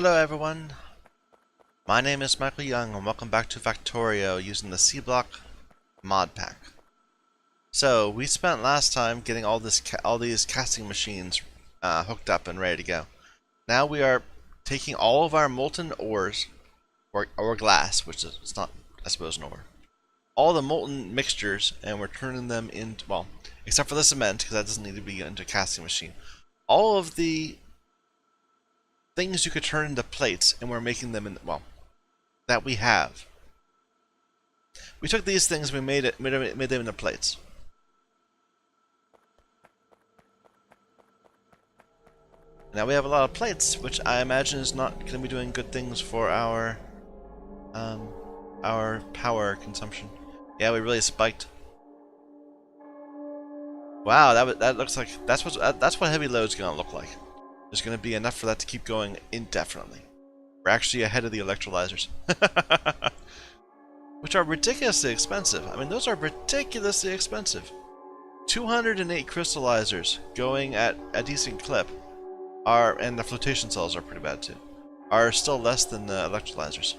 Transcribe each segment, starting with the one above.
Hello everyone, my name is Michael Young and welcome back to Factorio using the Sea Block Modpack. So we spent last time getting all these casting machines hooked up and ready to go. Now we are taking all of our molten ores, or glass, which is it's not, I suppose, an ore. All the molten mixtures, and we're turning them into, well, except for the cement, because that doesn't need to be into a casting machine. All of the things you could turn into plates, and we're making them in, well, that we have. We took these things, we made them into plates. Now we have a lot of plates, which I imagine is not going to be doing good things for our power consumption. Yeah, we really spiked. Wow, that looks like that's what heavy load's going to look like. There's going to be enough for that to keep going indefinitely. We're actually ahead of the electrolyzers. Which are ridiculously expensive. I mean, those are ridiculously expensive. 208 crystallizers going at a decent clip and the flotation cells are pretty bad too, are still less than the electrolyzers.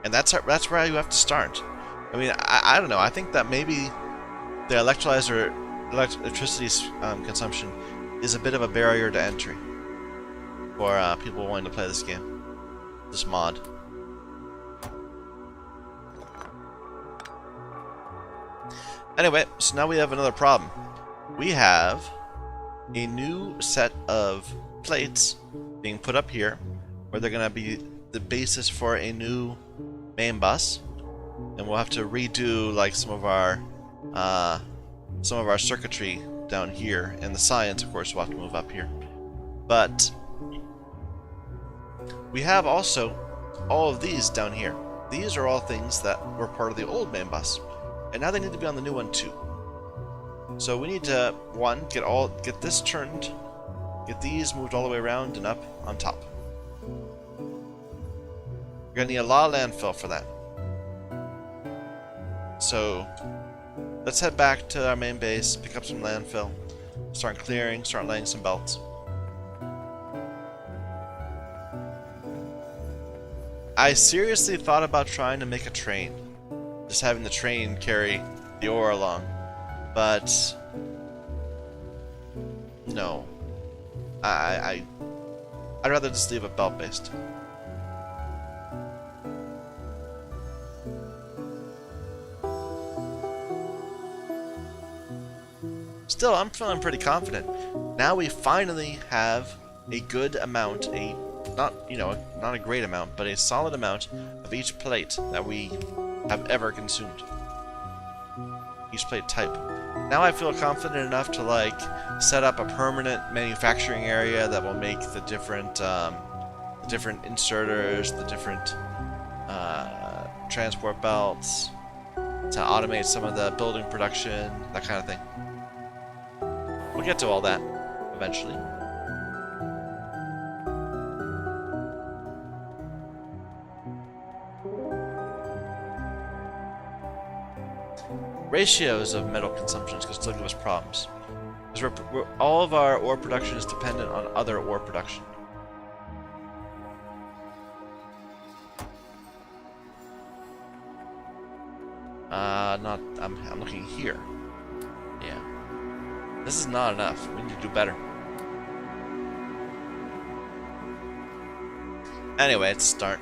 And that's where you have to start. I mean, I don't know. I think that maybe the electricity consumption is a bit of a barrier to entry for people wanting to play this game, this mod. Anyway, so now we have another problem. We have a new set of plates being put up here, where they're going to be the basis for a new main bus, and we'll have to redo like some of our circuitry down here, and the science, of course, will have to move up here. But we have also all of these down here. These are all things that were part of the old main bus, and now they need to be on the new one too. So we need to, one, get this turned, get these moved all the way around and up on top. We're gonna need a lot of landfill for that. So let's head back to our main base, pick up some landfill, start clearing, start laying some belts. I seriously thought about trying to make a train, just having the train carry the ore along, but no. I'd rather just leave it belt based. Still, I'm feeling pretty confident. Now we finally have a good amount, not a great amount, but a solid amount of each plate that we have ever consumed. Each plate type. Now I feel confident enough to like set up a permanent manufacturing area that will make the different inserters, the different transport belts, to automate some of the building production, that kind of thing. We'll get to all that eventually. Ratios of metal consumption is going to still give us problems, because all of our ore production is dependent on other ore production. I'm looking here. Yeah. This is not enough. We need to do better. Anyway, let's start.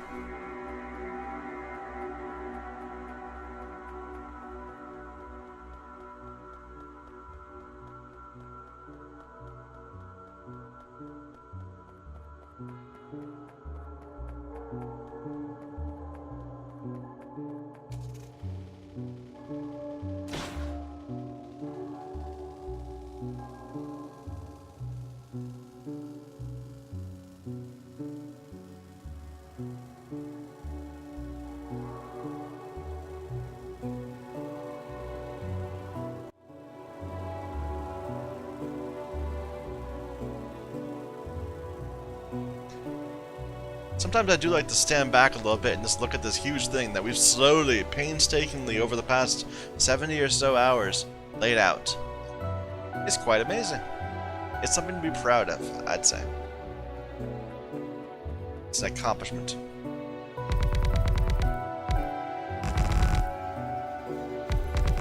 Sometimes I do like to stand back a little bit and just look at this huge thing that we've slowly, painstakingly, over the past 70 or so hours, laid out. It's quite amazing. It's something to be proud of, I'd say. It's an accomplishment.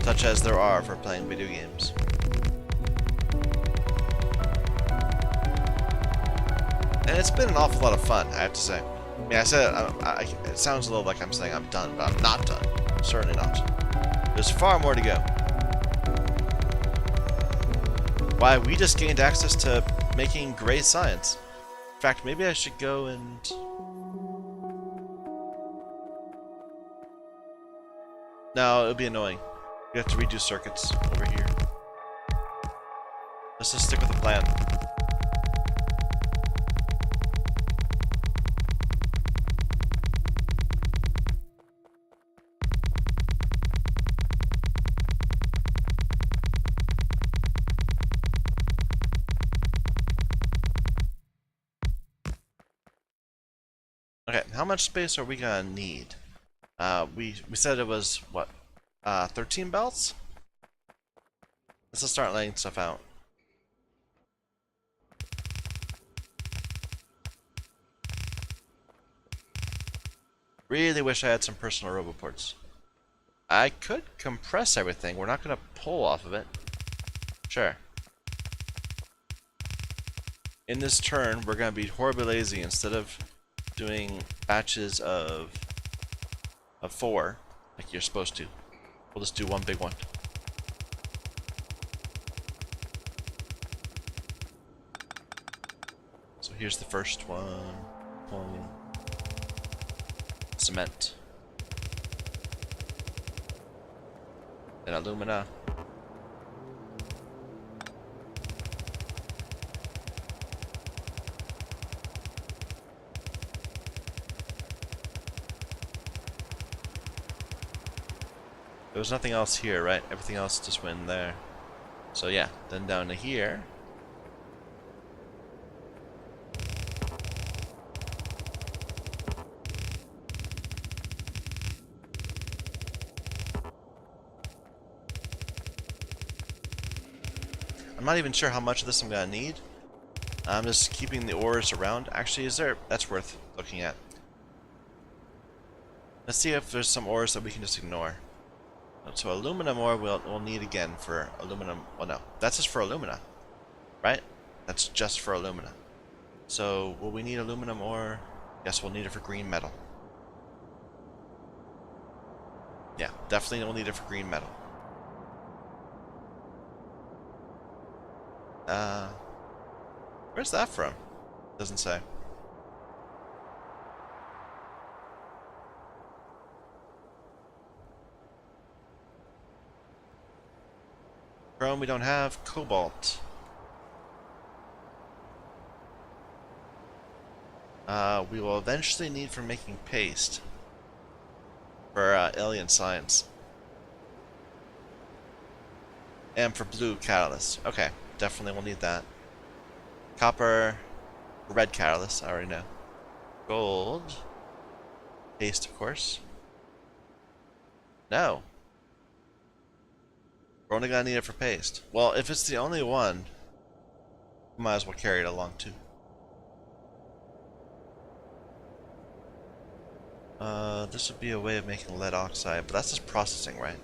Such as there are for playing video games. And it's been an awful lot of fun, I have to say. I mean, I said it sounds a little like I'm saying I'm done, but I'm not done. Certainly not. There's far more to go. Why, we just gained access to making gray science. In fact, maybe I should go and... No, it would be annoying. We have to redo circuits over here. Let's just stick with the plan. Okay, how much space are we gonna need? We said it was what, 13 belts? Let's just start laying stuff out. Really wish I had some personal roboports. I could compress everything. We're not gonna pull off of it. Sure. In this turn, we're gonna be horribly lazy. Instead of doing batches of 4, like you're supposed to, we'll just do one big one. So here's the first one. Cement. And alumina. There was nothing else here, right? Everything else just went in there. So yeah, then down to here. I'm not even sure how much of this I'm gonna need. I'm just keeping the ores around. Actually, that's worth looking at. Let's see if there's some ores that we can just ignore. So aluminum ore we'll need again for aluminum. Well, no, that's just for alumina, right? That's just for alumina. So will we need aluminum ore? Yes, we'll need it for green metal. Yeah, definitely we'll need it for green metal. Where's that from? Doesn't say. Chrome we don't have. Cobalt. We will eventually need for making paste. For alien science. And for blue catalyst. Okay, definitely we'll need that. Copper, red catalyst, I already know. Gold. Paste, of course. No. We're only gonna need it for paste. Well, if it's the only one, we might as well carry it along too. This would be a way of making lead oxide, but that's just processing, right?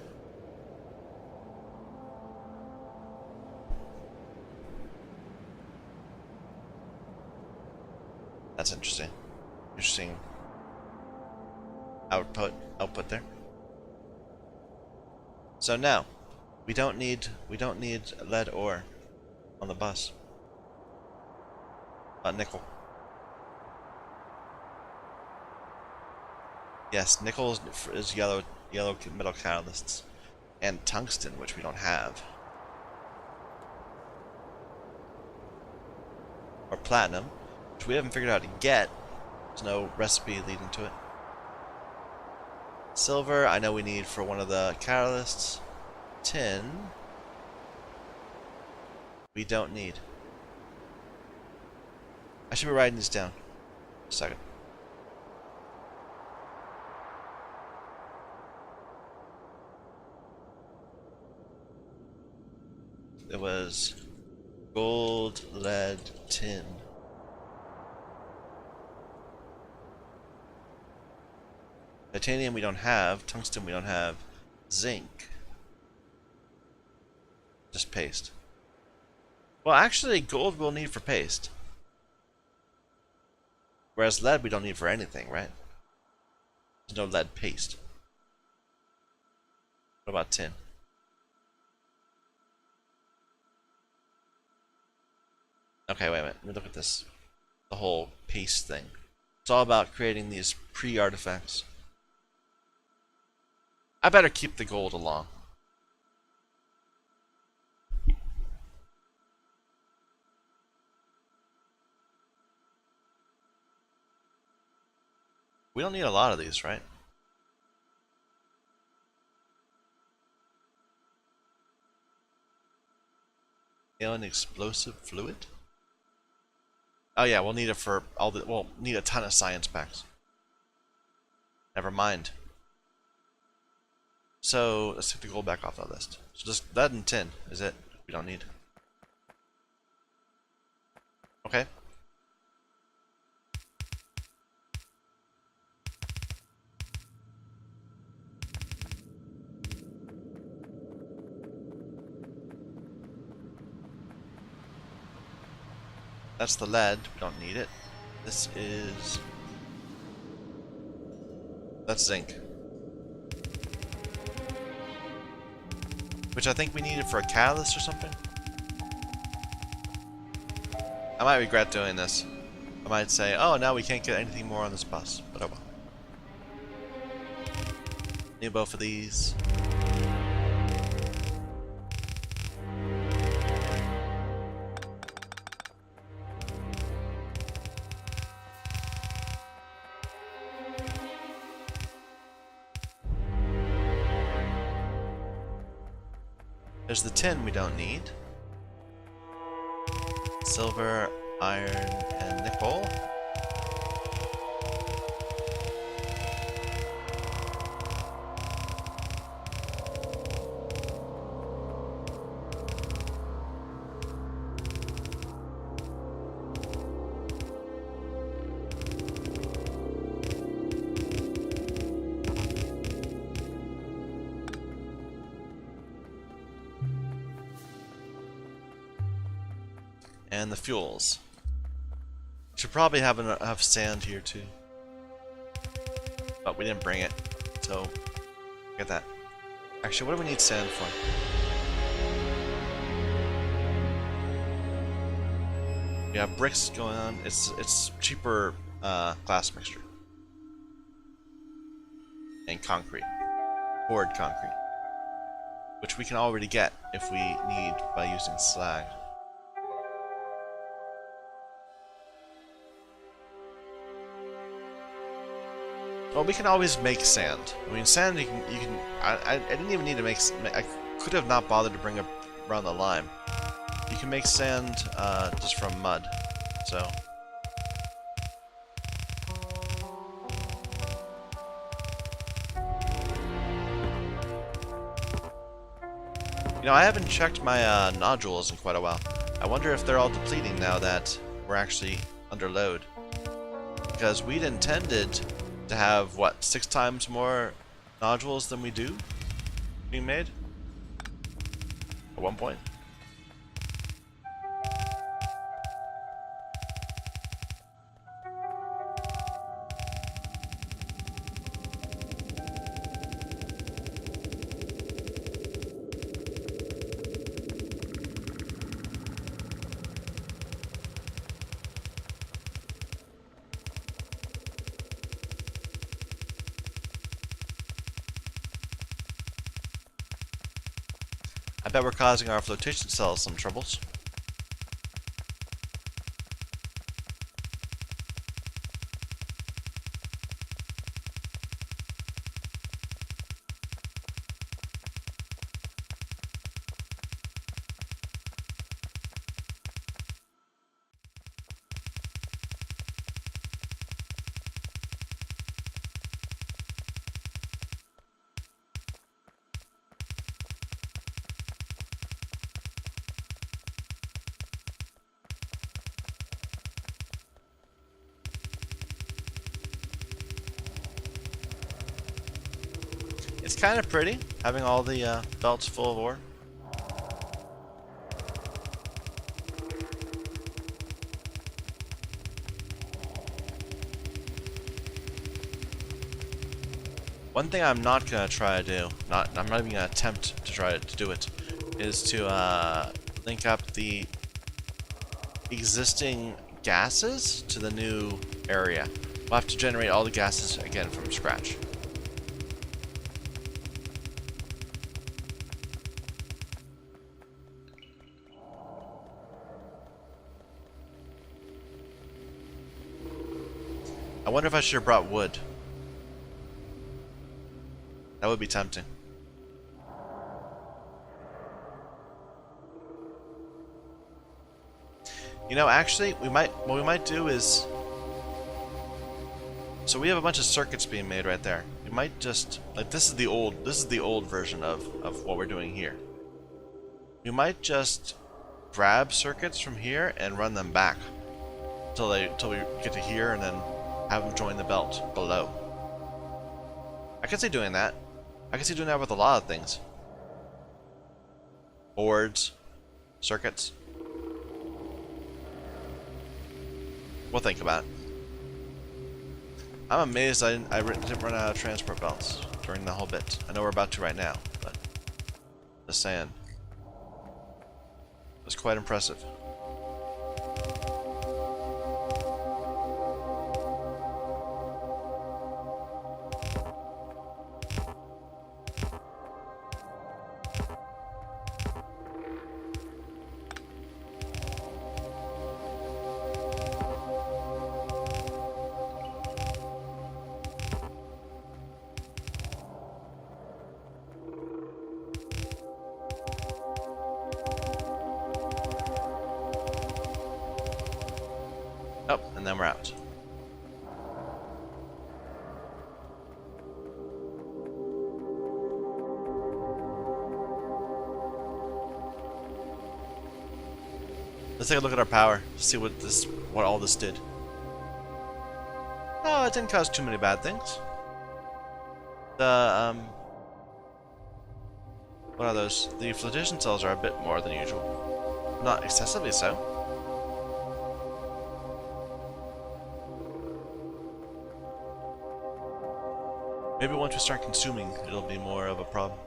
That's interesting. Interesting output there. So now, we don't need lead ore on the bus. Nickel. Yes, nickel is yellow metal catalysts, and tungsten, which we don't have, or platinum, which we haven't figured out how to get. There's no recipe leading to it. Silver, I know we need for one of the catalysts. Tin, we don't need. I should be writing these down. A second. It was Gold, lead, tin. Titanium we don't have. Tungsten we don't have. Zinc. Just paste. Well, actually, gold we'll need for paste. Whereas lead we don't need for anything, right? There's no lead paste. What about tin? Okay, wait a minute. Let me look at this. The whole paste thing. It's all about creating these pre-artifacts. I better keep the gold along. We don't need a lot of these, right? Alien explosive fluid? Oh yeah, we'll need it for all the. We'll need a ton of science packs. Never mind. So let's take the gold back off that list. So just lead and tin is it? We don't need. Okay. That's the lead. We don't need it. This is. That's zinc. Which I think we needed for a catalyst or something. I might regret doing this. I might say, oh, now we can't get anything more on this bus. But oh well. Need both of these. There's the tin we don't need. Silver, iron, and nickel. And the fuels. Should probably have enough sand here too. But we didn't bring it, so get that. Actually, what do we need sand for? We have bricks going on. It's cheaper glass mixture. And concrete. Poured concrete. Which we can already get if we need by using slag. Well, we can always make sand. I mean, sand you can. I didn't even need to make. I could have not bothered to bring up around the lime. You can make sand just from mud. So. You know, I haven't checked my nodules in quite a while. I wonder if they're all depleting now that we're actually under load. Because we'd intended to have, what, 6 times more nodules than we do being made? At one point. I bet we're causing our flotation cells some troubles. It's kind of pretty having all the belts full of ore. One thing I'm not gonna try to do, I'm not even gonna attempt to try to do it, is to link up the existing gases to the new area. We'll have to generate all the gases again from scratch. I wonder if I should have brought wood. That would be tempting. You know, actually, what we might do is, so we have a bunch of circuits being made right there. We might just, like, this is the old version of what we're doing here. We might just grab circuits from here and run them back till we get to here, and then have them join the belt below. I can see doing that. I can see doing that with a lot of things. Boards, circuits. We'll think about it. I'm amazed I didn't run out of transport belts during the whole bit. I know we're about to right now, but just saying. It was quite impressive. Oh, and then we're out. Let's take a look at our power, see what all this did. Oh, it didn't cause too many bad things. The what are those? The flotation cells are a bit more than usual. Not excessively so. Maybe once we start consuming, it'll be more of a problem.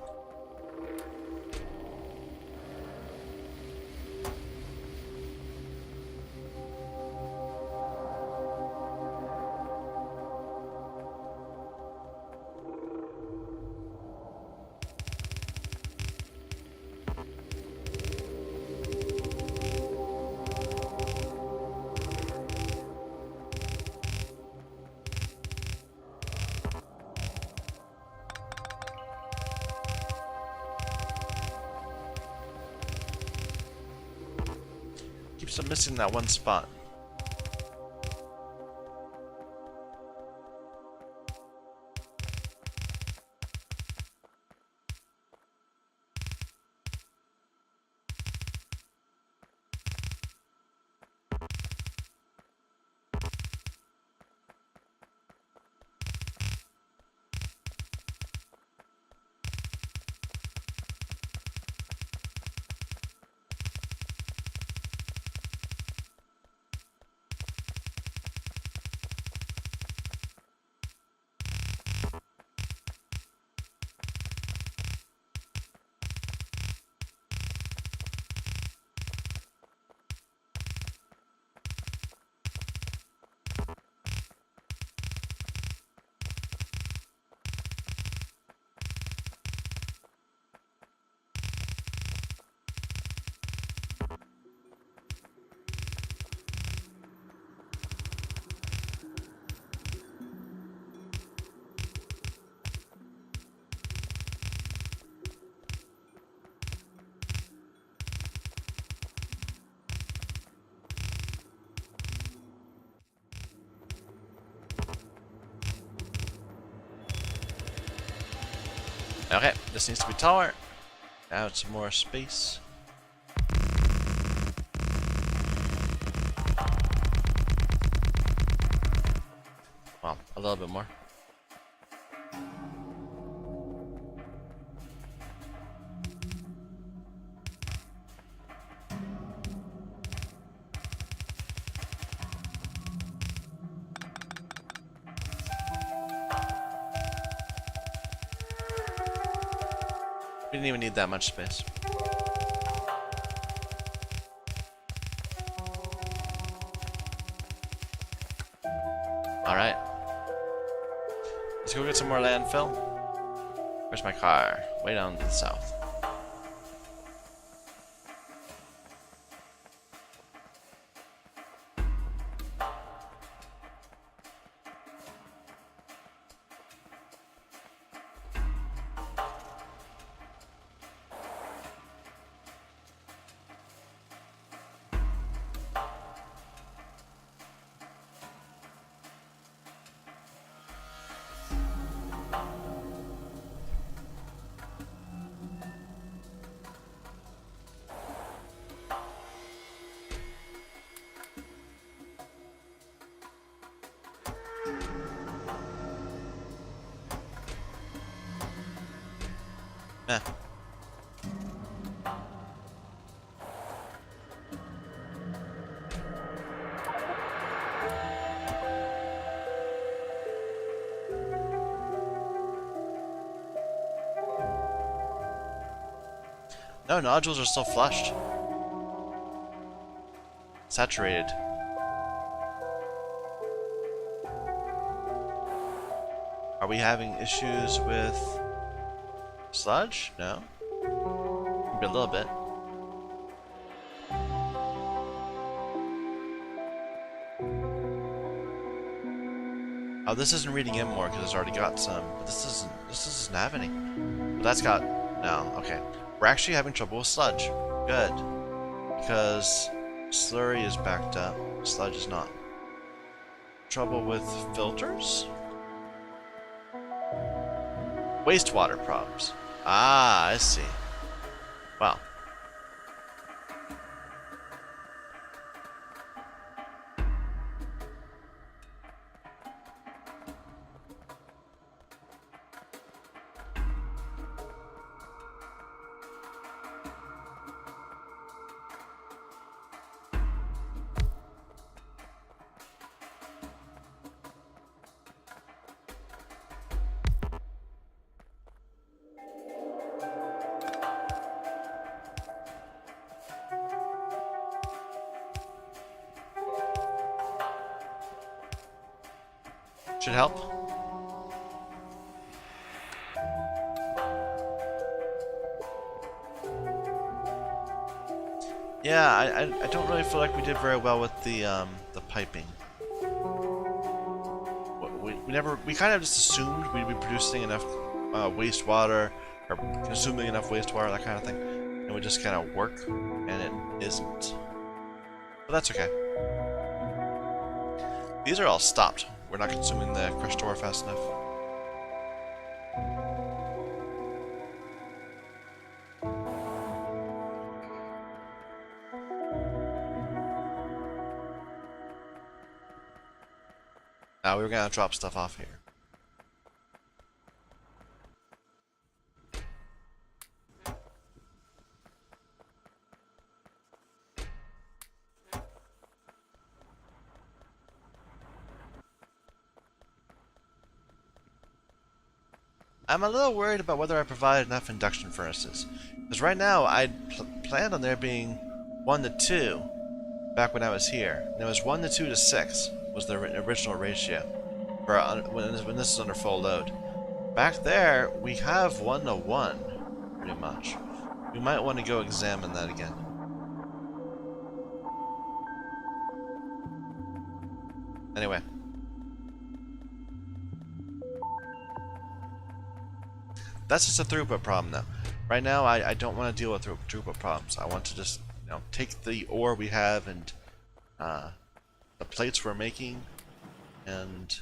Keeps on missing that one spot. Okay, this needs to be taller. Now it's more space. Well, a little bit more. We didn't even need that much space. Alright. Let's go get some more landfill. Where's my car? Way down to the south. Eh. No, nodules are still flushed. Saturated. Are we having issues with sludge? No. Maybe a little bit. Oh, this isn't reading in more because it's already got some. But this doesn't have any. But that's got no. Okay, we're actually having trouble with sludge. Good, because slurry is backed up. Sludge is not. Trouble with filters. Wastewater problems. Ah, I see. Wow. Should help. Yeah, I don't really feel like we did very well with the piping. We kind of just assumed we'd be producing enough wastewater or consuming enough wastewater, that kind of thing, and we just kind of work, and it isn't. But that's okay. These are all stopped. We're not consuming the crushed ore fast enough. Now we're gonna drop stuff off here. I'm a little worried about whether I provide enough induction furnaces. Because right now, I planned on there being 1 to 2 back when I was here. And it was 1 to 2 to 6 was the original ratio for when this is under full load. Back there, we have 1 to 1, pretty much. We might want to go examine that again. Anyway. That's just a throughput problem now. Right now, I don't want to deal with throughput problems. I want to just, take the ore we have and the plates we're making and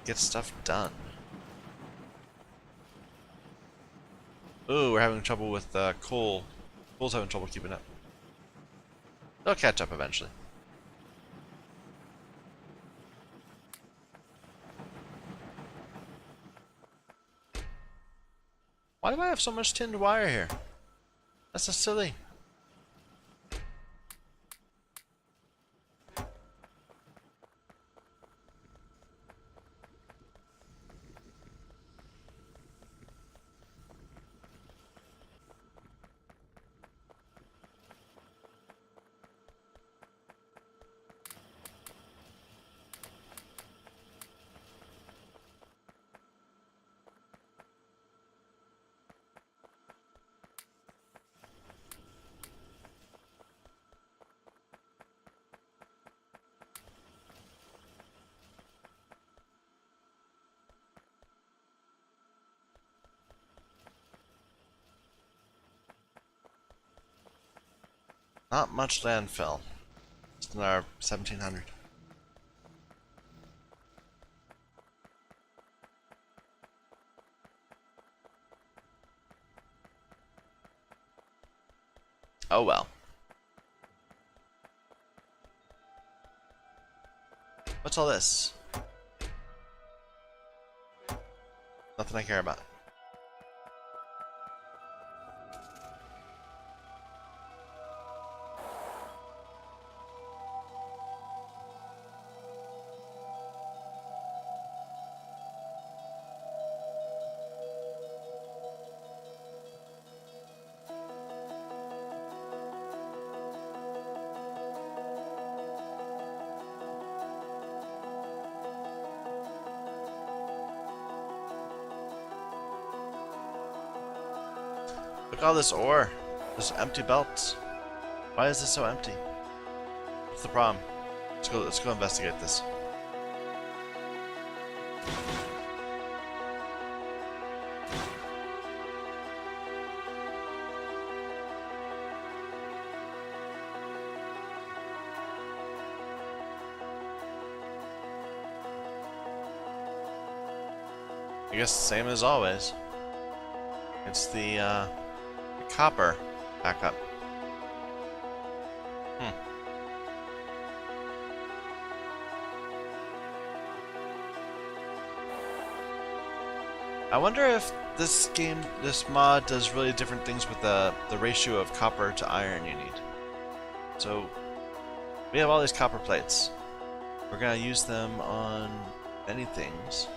get stuff done. Ooh, we're having trouble with coal. Coal's having trouble keeping up. They'll catch up eventually. Why do I have so much tinned wire here? That's so silly. Not much landfill. Just another 1700. Oh well. What's all this? Nothing I care about. Look at all this ore. There's empty belts. Why is this so empty? What's the problem? Let's go investigate this. I guess same as always. It's the copper backup. I wonder if this mod does really different things with the ratio of copper to iron you need. So, we have all these copper plates. We're gonna use them on many things.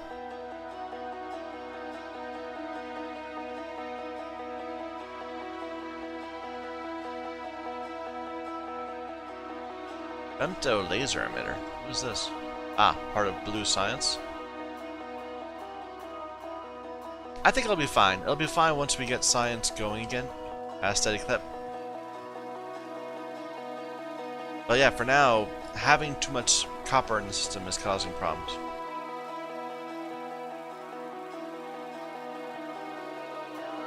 Femto laser emitter. What is this? Ah, part of blue science. I think it'll be fine. It'll be fine once we get science going again. At a steady clip. But yeah, for now, having too much copper in the system is causing problems.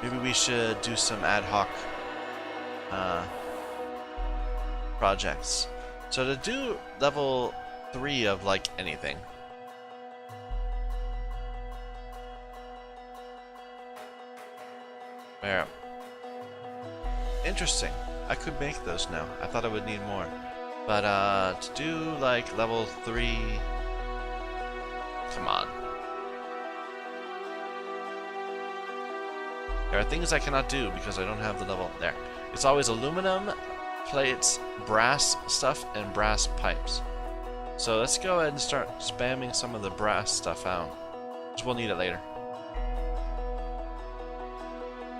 Maybe we should do some ad hoc projects. So to do level 3 of like anything. Where? Interesting. I could make those now. I thought I would need more. But to do like level 3. Come on. There are things I cannot do because I don't have the level there. It's always aluminum, plates, brass stuff, and brass pipes. So let's go ahead and start spamming some of the brass stuff out, because we'll need it later.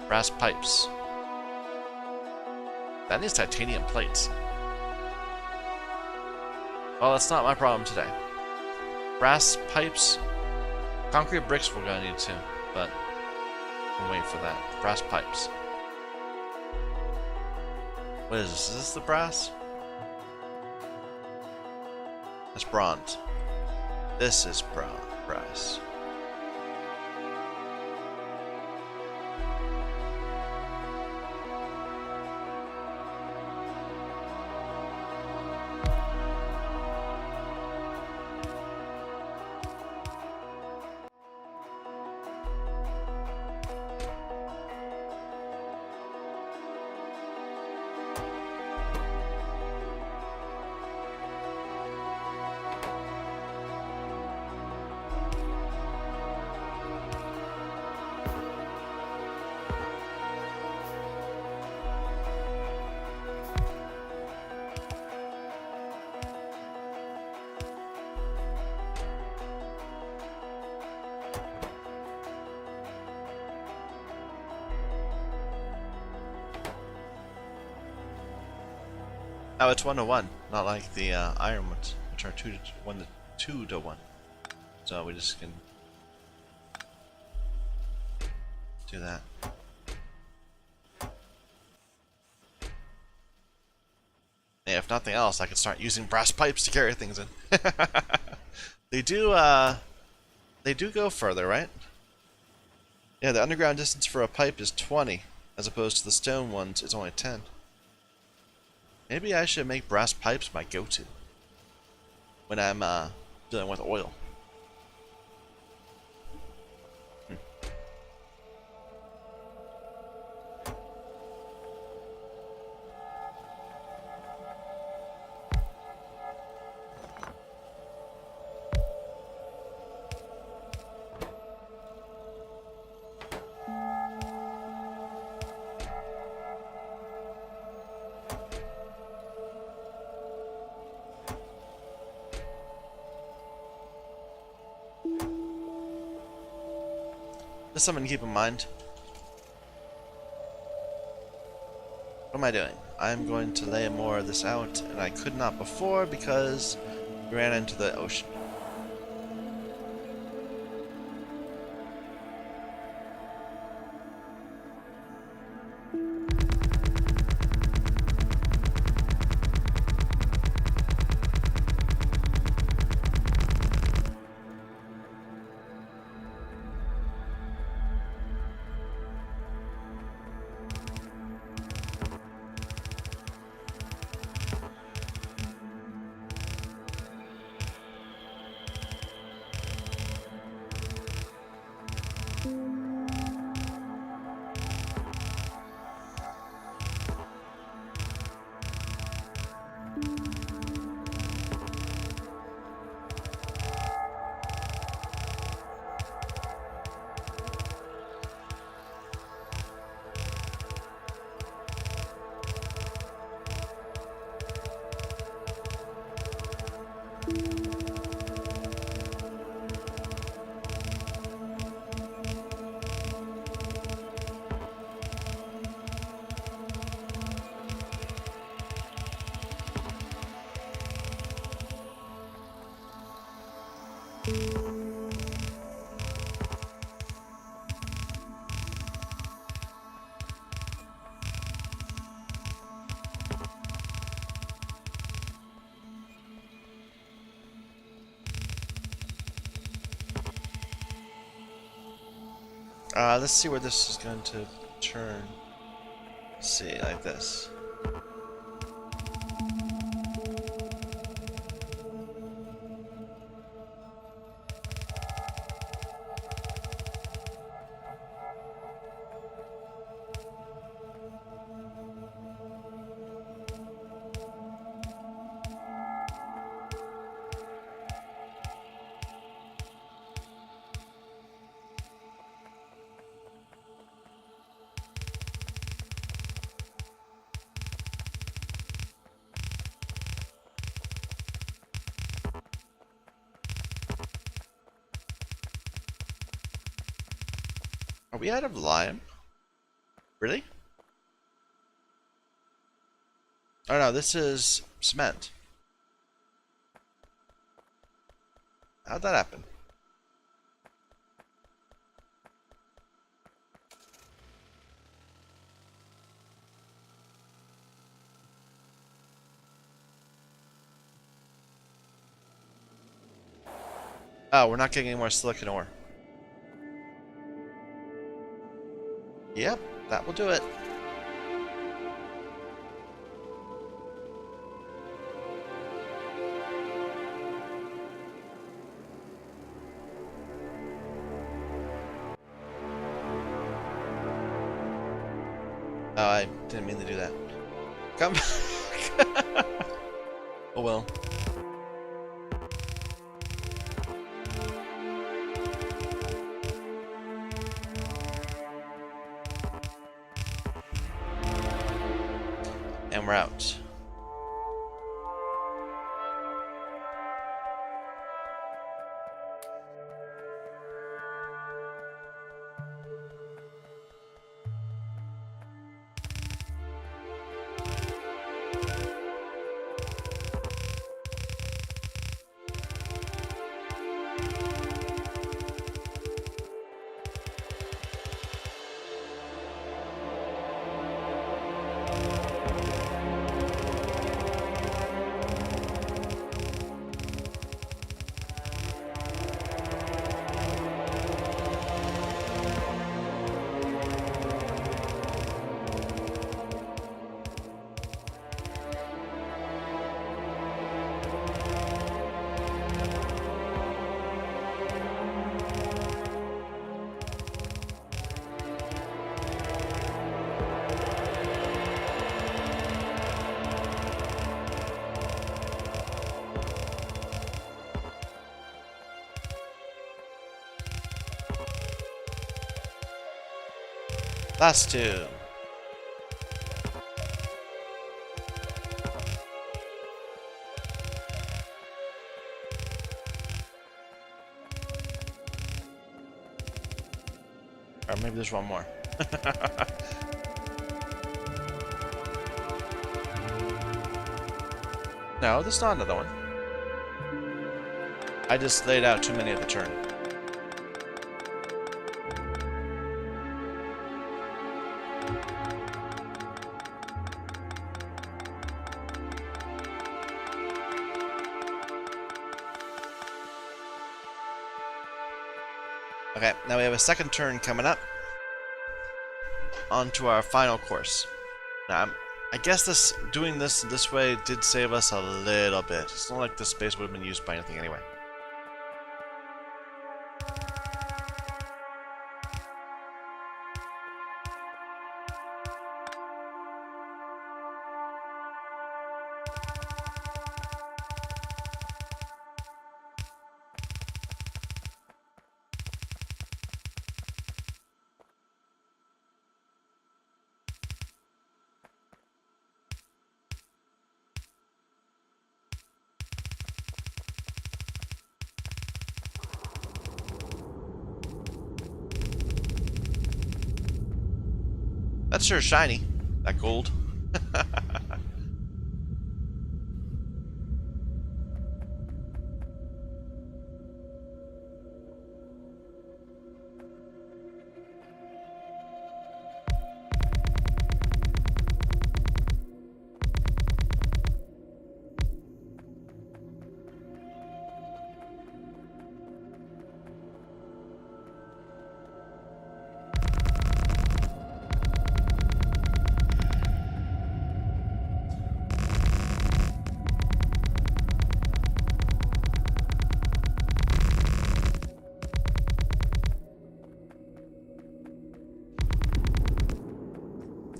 Brass pipes. That needs titanium plates. Well, that's not my problem today. Brass pipes. Concrete bricks we're gonna need too, but we'll wait for that. Brass pipes. What is this? Is this the brass? That's bronze. This is brass. Oh, it's 1-to-1, not like the iron ones, which are 2-to-1. So we just can do that. Yeah, if nothing else, I can start using brass pipes to carry things in. They do go further, right? Yeah, the underground distance for a pipe is 20, as opposed to the stone ones, it's only 10. Maybe I should make brass pipes my go-to when I'm dealing with oil. Just something to keep in mind. What am I doing? I'm going to lay more of this out, and I could not before because we ran into the ocean. Let's see where this is going to turn. Let's see, like this. Are we out of lime? Really? Oh no, this is cement. How'd that happen? Oh, we're not getting any more silicon ore. Yep, that will do it. Oh, I didn't mean to do that. Come back. Oh well. And we're out. Blast 2. Or maybe there's one more. No, there's not another one. I just laid out too many at the turn. Okay, now we have a second turn coming up. On to our final course. Now, I guess doing this way did save us a little bit. It's not like this space would have been used by anything anyway. That's sure shiny. That gold.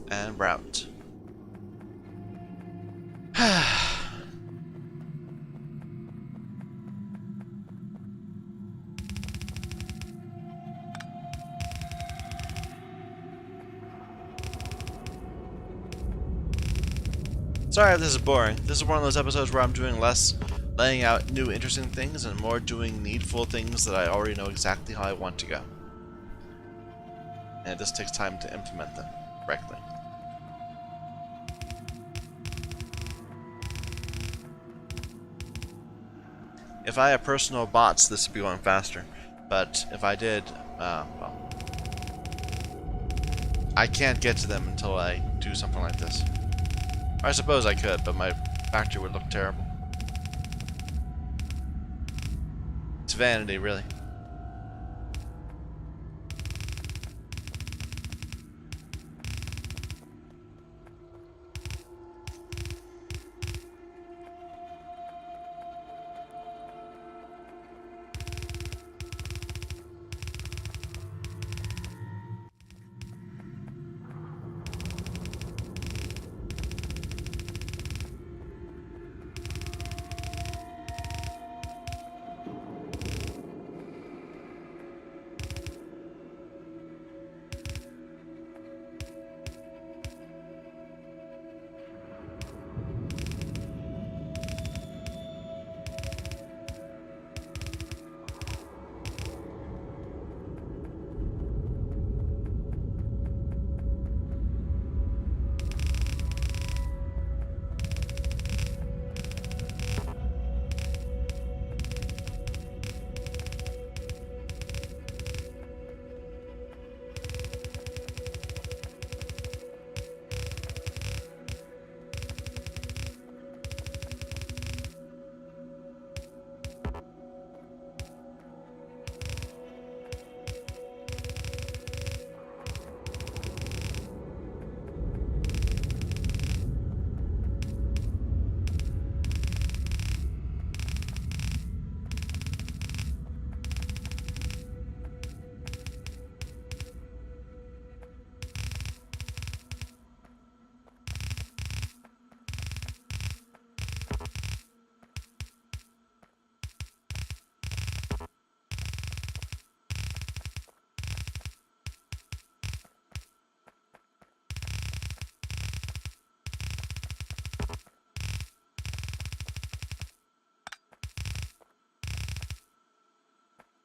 And route. Sorry if this is boring. This is one of those episodes where I'm doing less laying out new interesting things and more doing needful things that I already know exactly how I want to go. And it just takes time to implement them correctly. If I had personal bots, this would be going faster. But if I did, well, I can't get to them until I do something like this. I suppose I could, but my factory would look terrible. It's vanity, really.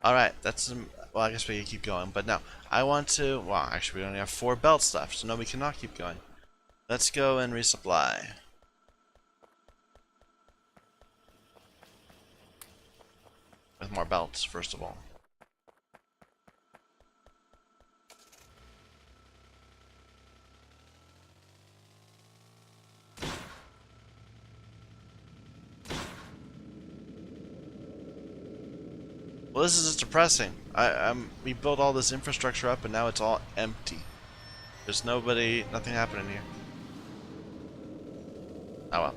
Alright, that's... well, I guess we can keep going. But now, I want to... well, actually, we only have 4 belts left, so no, we cannot keep going. Let's go and resupply. With more belts, first of all. Well, this is just depressing. We built all this infrastructure up, and now it's all empty. There's nobody, nothing happening here. Oh well.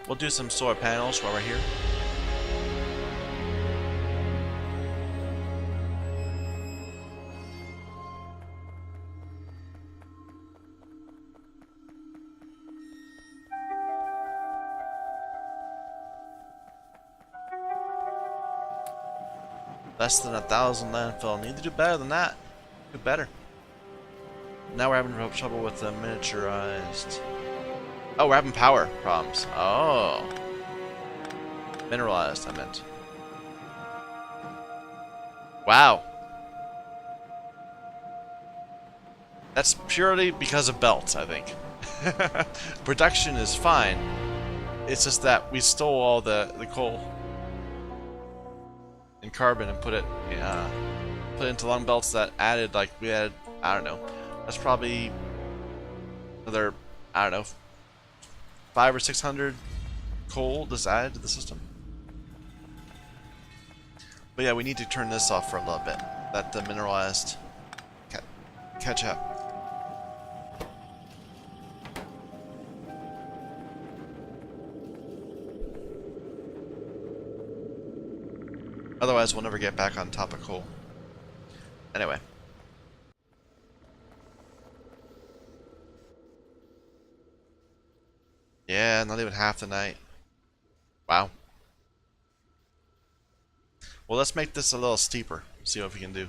We'll do some solar panels while we're here. Less than 1,000 landfill. Need to do better than that. Do better. Now we're having trouble with the miniaturized. Oh, we're having power problems. Oh. Mineralized, I meant. Wow. That's purely because of belts, I think. Production is fine. It's just that we stole all the coal and carbon and put it into long belts that added, like, we had, I don't know. That's probably another, I don't know, 500 or 600 coal just added to the system. But yeah, we need to turn this off for a little bit. Let the mineralized catch up. Otherwise, we'll never get back on top of coal. Anyway. Yeah, not even half the night. Wow. Well, let's make this a little steeper. See what we can do.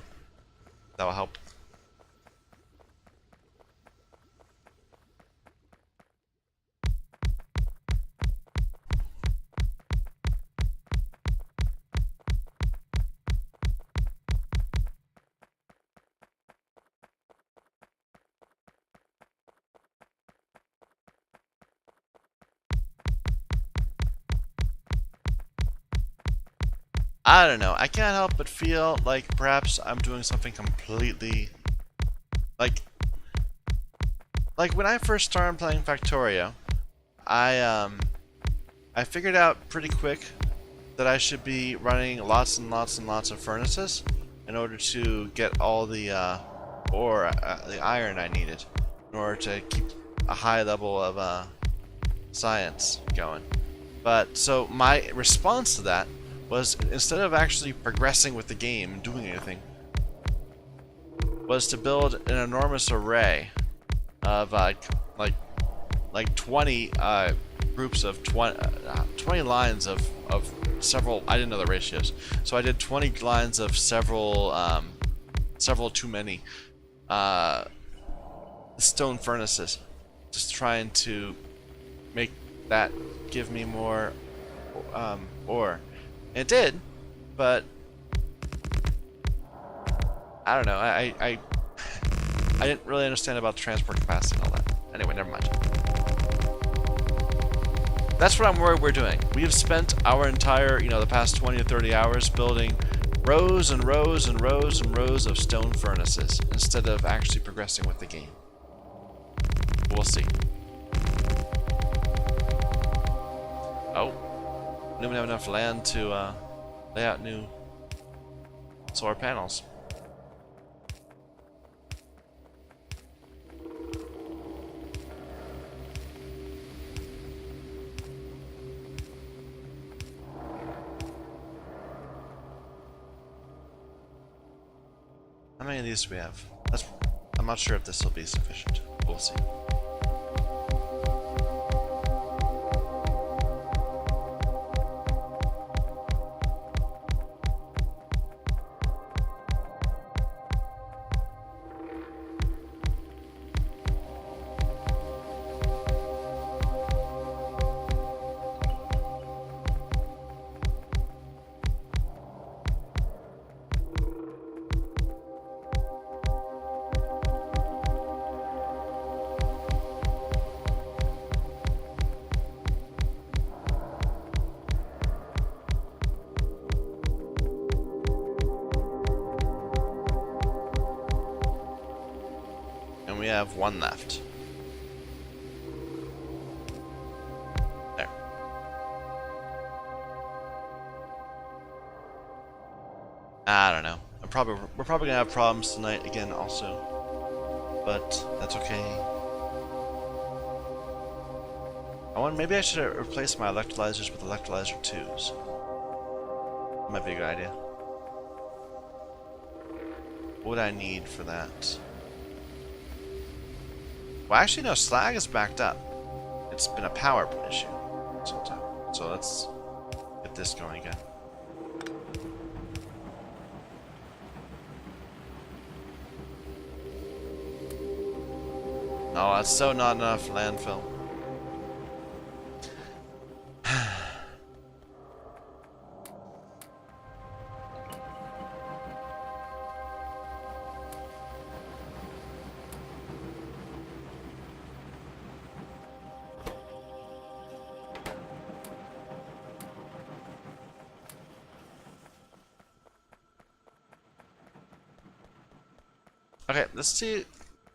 That will help. I don't know. I can't help but feel like perhaps I'm doing something completely like when I first started playing Factorio, I figured out pretty quick that I should be running lots and lots and lots of furnaces in order to get all the ore, the iron I needed in order to keep a high level of science going. But so my response to that was, instead of actually progressing with the game and doing anything, was to build an enormous array of like 20 groups of 20 lines of several. I didn't know the ratios, so I did 20 lines of several too many stone furnaces, just trying to make that give me more ore. And it did, but I don't know. I didn't really understand about the transport capacity and all that. Anyway, never mind. That's what I'm worried we're doing. We have spent our entire, the past 20 or 30 hours building rows and rows and rows and rows of stone furnaces instead of actually progressing with the game. We'll see. Oh, we don't have enough land to lay out new solar panels. How many of these do we have? I'm not sure if this will be sufficient. We'll see. We have one left. There. I don't know. We're probably gonna have problems tonight again also, but that's okay. Maybe I should replace my electrolyzers with electrolyzer 2s. That might be a good idea. What would I need for that? Well, actually, no, slag is backed up. It's been a power issue sometime. So let's get this going again. Oh, that's so not enough landfill. Okay, let's see.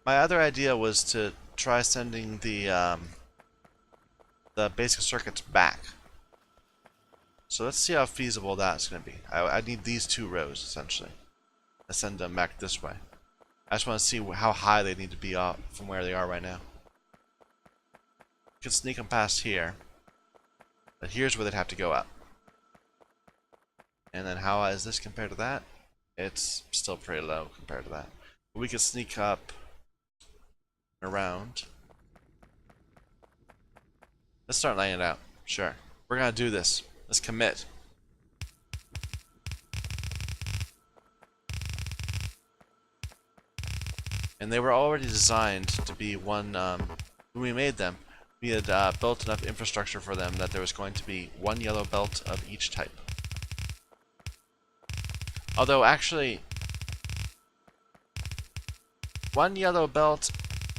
My other idea was to try sending the basic circuits back. So let's see how feasible that's going to be. I need these 2 rows, essentially. I send them back this way. I just want to see how high they need to be up from where they are right now. You can sneak them past here. But here's where they'd have to go up. And then how high is this compared to that? It's still pretty low compared to that. We could sneak up around. Let's start laying it out. Sure. We're gonna do this. Let's commit. And they were already designed to be one, when we made them, we had built enough infrastructure for them that there was going to be one yellow belt of each type. Although actually, one yellow belt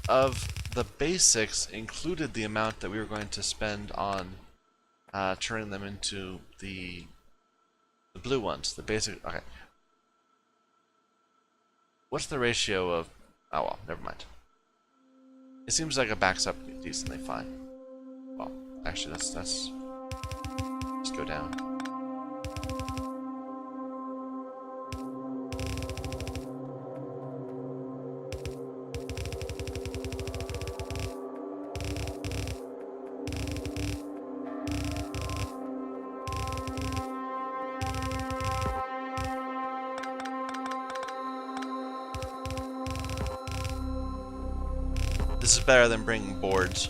of the basics included the amount that we were going to spend on turning them into the blue ones, the basic. Okay. What's the ratio of? Oh well, never mind. It seems like it backs up decently fine. Well, actually, let's go down. This is better than bringing boards.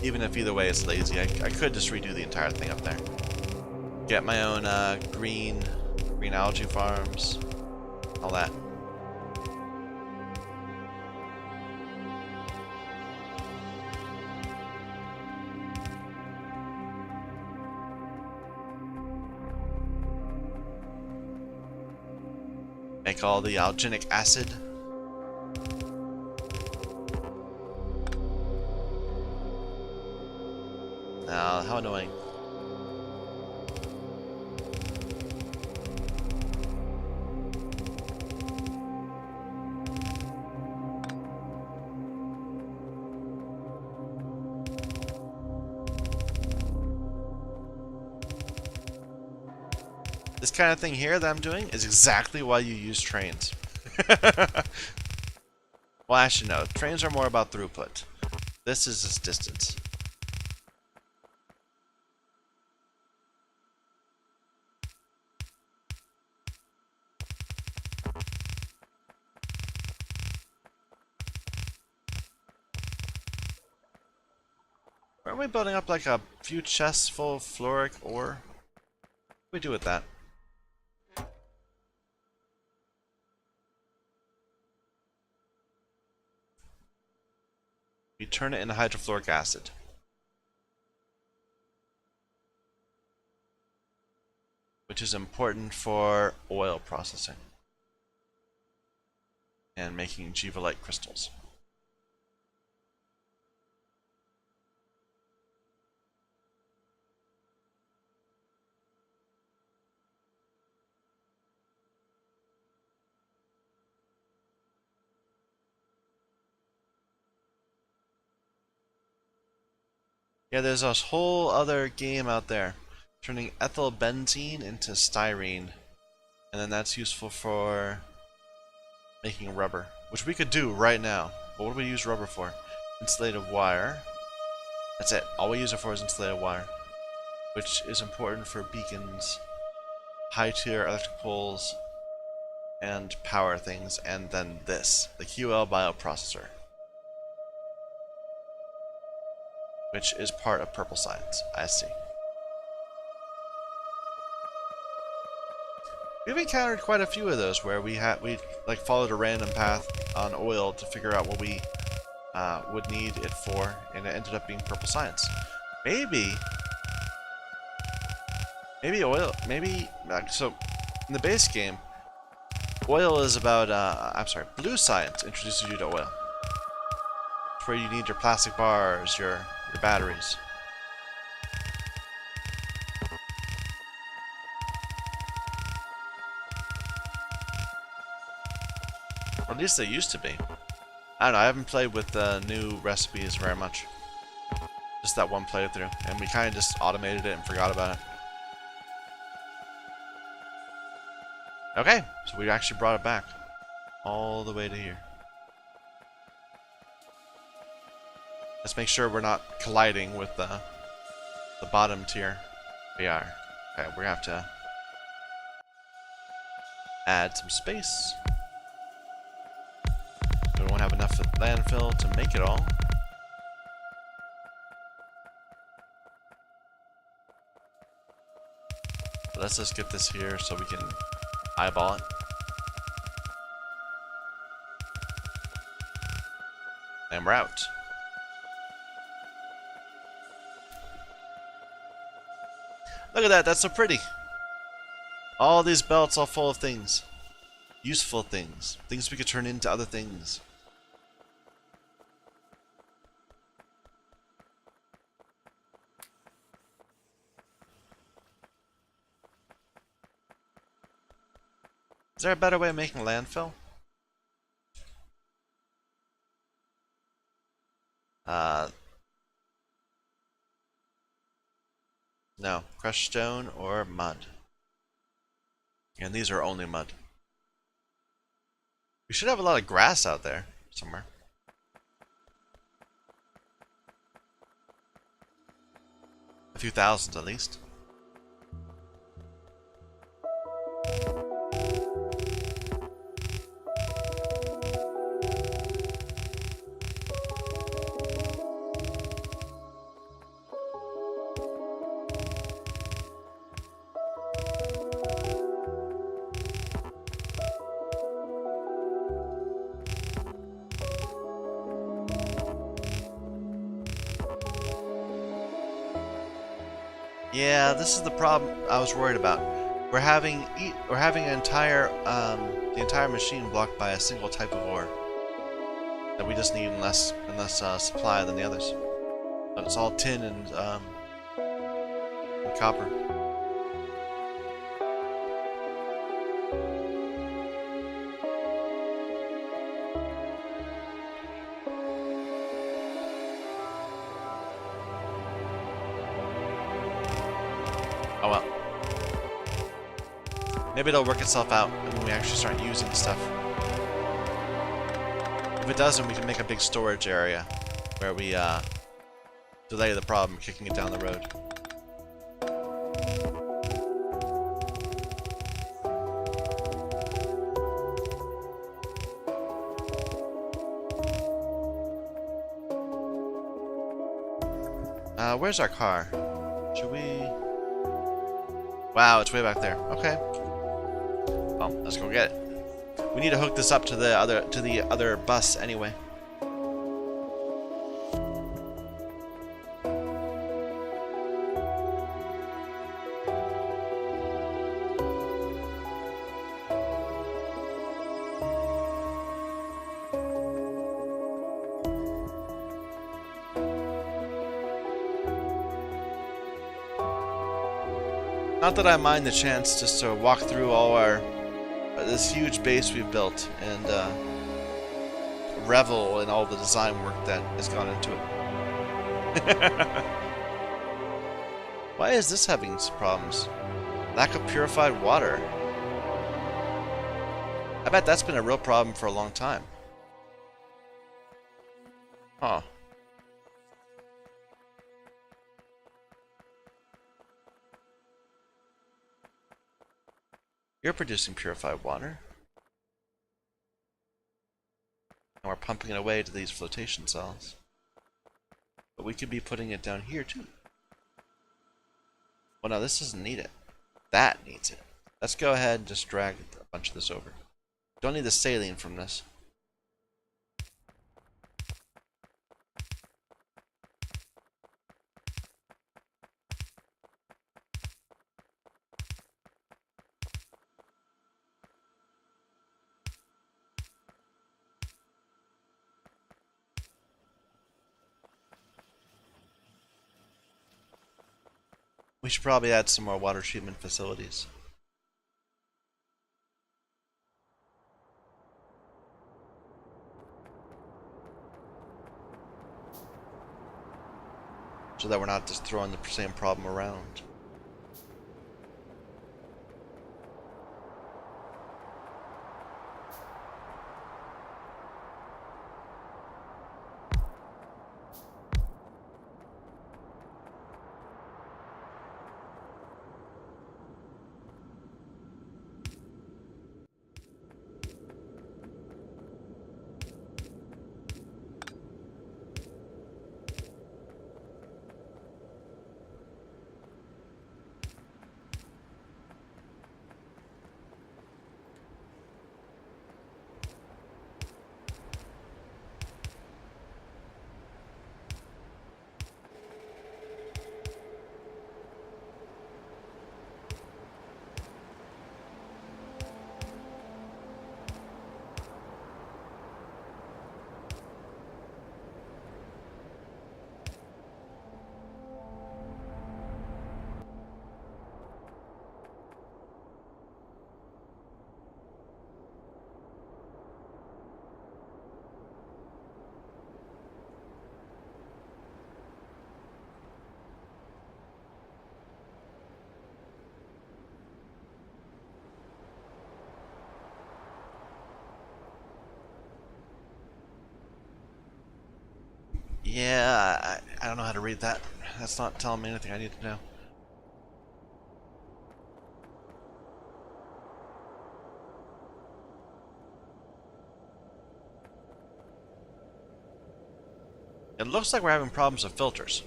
Even if either way it's lazy, I could just redo the entire thing up there. Get my own green algae farms, all that. make all the alginic acid. Now, how annoying. This kind of thing here that I'm doing is exactly why you use trains. Well, actually no, trains are more about throughput. This is just distance. Aren't we building up like a few chests full of fluoric ore? What do we do with that? We turn it into hydrofluoric acid. Which is important for oil processing. And making Jiva-like crystals. Yeah, there's a whole other game out there. Turning ethyl benzene into styrene. And then that's useful for making rubber. Which we could do right now. But what do we use rubber for? Insulated wire. That's it. All we use it for is insulated wire. Which is important for beacons, high-tier electric poles, and power things. And then this, the QL bioprocessor. Which is part of purple science. I see. We've encountered quite a few of those where we like followed a random path on oil to figure out what we would need it for, and it ended up being purple science. Maybe oil. Maybe so. In the base game, oil is about blue science introduces you to oil. It's where you need your plastic bars, your batteries. Or at least they used to be. I don't know, I haven't played with the new recipes very much. Just that one playthrough, and we kind of just automated it and forgot about it. Okay, so we actually brought it back. All the way to here. Let's make sure we're not colliding with the bottom tier. We are. Okay, we're gonna have to add some space. We won't have enough landfill to make it all. But let's just get this here so we can eyeball it. And we're out. Look at that, that's so pretty. All these belts all full of things. Useful things. Things we could turn into other things. Is there a better way of making landfill? No. Crushed stone or mud. And these are only mud. We should have a lot of grass out there somewhere. A few thousands at least. Yeah, this is the problem I was worried about. We're having an entire the the entire machine blocked by a single type of ore that we just need in less supply than the others. But it's all tin and copper. Oh well. Maybe it'll work itself out when we actually start using stuff. If it doesn't, we can make a big storage area where we delay the problem, kicking it down the road. Where's our car? Should we... Wow, it's way back there. Okay. Well, let's go get it. We need to hook this up to the other bus anyway. Not that I mind the chance just to walk through all our this huge base we've built and revel in all the design work that has gone into it. Why is this having some problems? Lack of purified water. I bet that's been a real problem for a long time. Huh. You're producing purified water. And we're pumping it away to these flotation cells. But we could be putting it down here too. Well, no, this doesn't need it. That needs it. Let's go ahead and just drag a bunch of this over. Don't need the saline from this. We should probably add some more water treatment facilities. So that we're not just throwing the same problem around. Yeah, I don't know how to read that. That's not telling me anything I need to know. It looks like we're having problems with filters.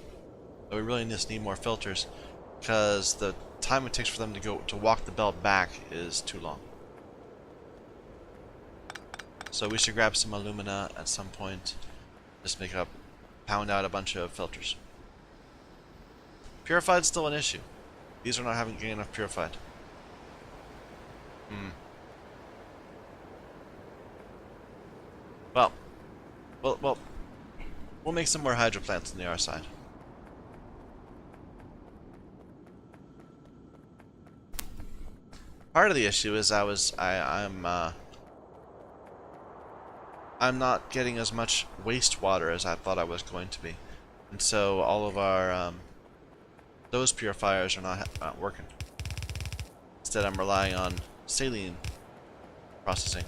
But we really just need more filters because the time it takes for them to walk the belt back is too long. So we should grab some alumina at some point. Just pound out a bunch of filters. Purified's still an issue. These are not getting enough purified. Well, well, we'll make some more hydro plants on the other side. Part of the issue is I'm not getting as much wastewater as I thought I was going to be, and so all of our those purifiers are not working. Instead, I'm relying on saline processing.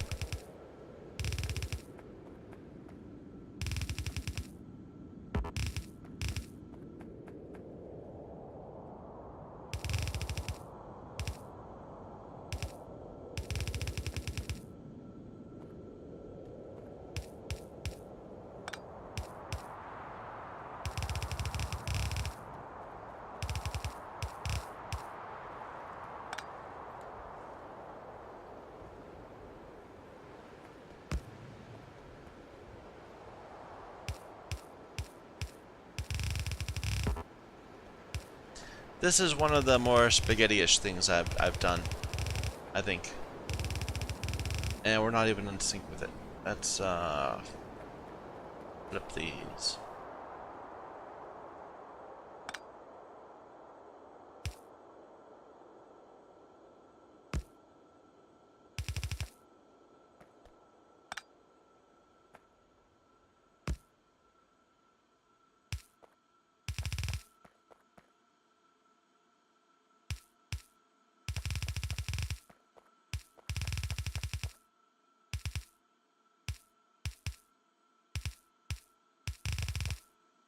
This is one of the more spaghetti-ish things I've done, I think. And we're not even in sync with it. Let's flip these.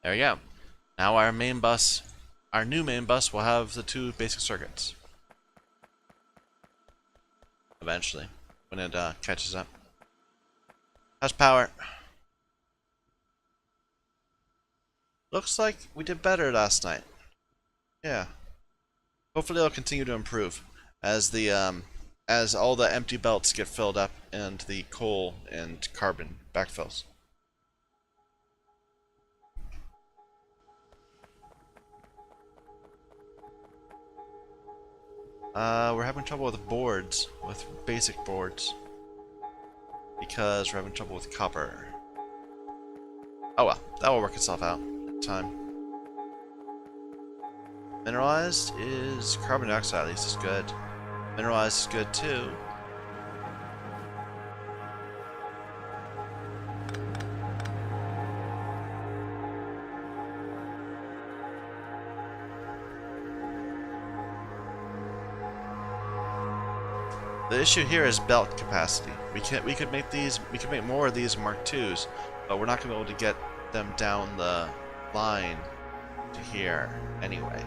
There we go. Now our main bus, our new main bus, will have the two basic circuits. Eventually, when it catches up. How's power? Looks like we did better last night. Yeah. Hopefully it'll continue to improve as the as all the empty belts get filled up and the coal and carbon backfills. We're having trouble with boards, with basic boards, because we're having trouble with copper. Oh well, that will work itself out in time. Mineralized is carbon dioxide, at least is good. Mineralized is good too. The issue here is belt capacity. We could make more of these Mark IIs, but we're not gonna be able to get them down the line to here anyway.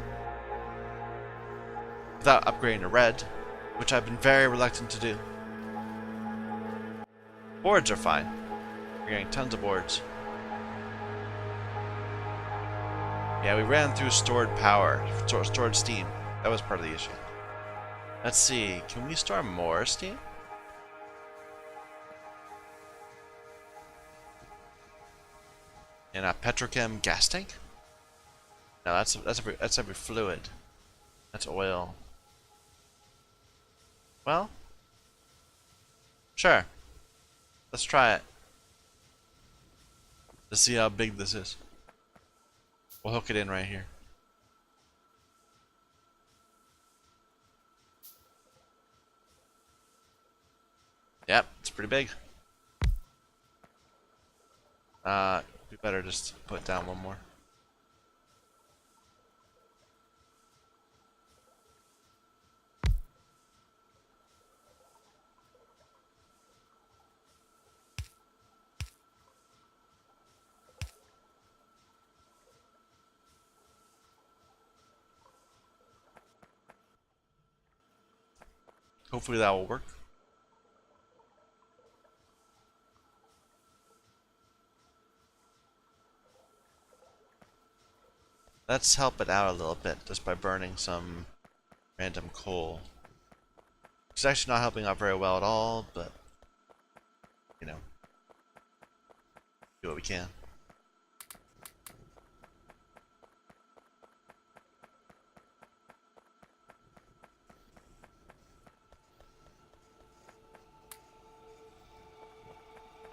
Without upgrading to red, which I've been very reluctant to do. Boards are fine. We're getting tons of boards. Yeah, we ran through stored power, stored steam. That was part of the issue. Let's see, can we store more steam? In a petrochem gas tank? No, that's every fluid. That's oil. Well, sure. Let's try it. Let's see how big this is. We'll hook it in right here. Yep, it's pretty big. We better just put down one more. Hopefully that will work. Let's help it out a little bit just by burning some random coal. It's actually not helping out very well at all, but you know, do what we can.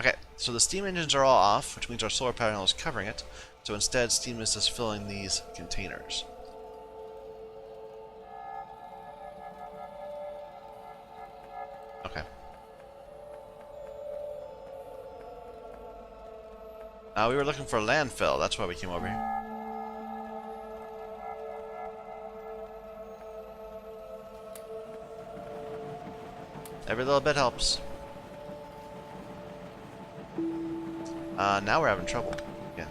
Okay, so the steam engines are all off, which means our solar panel is covering it. So instead, steam is just filling these containers. Okay. We were looking for a landfill. That's why we came over here. Every little bit helps. Now we're having trouble again.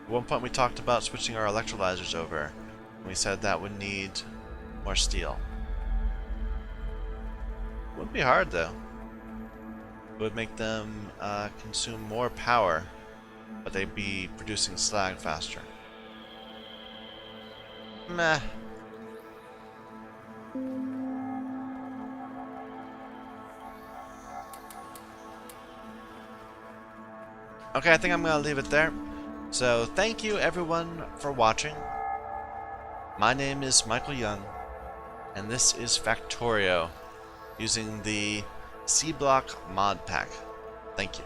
At one point we talked about switching our electrolyzers over. We said that would need more steel. Wouldn't be hard though. It would make them consume more power, but they'd be producing slag faster. Meh. Okay, I think I'm gonna leave it there. So thank you everyone for watching. My name is Michael Young, and this is Factorio using the Sea Block Modpack. Thank you.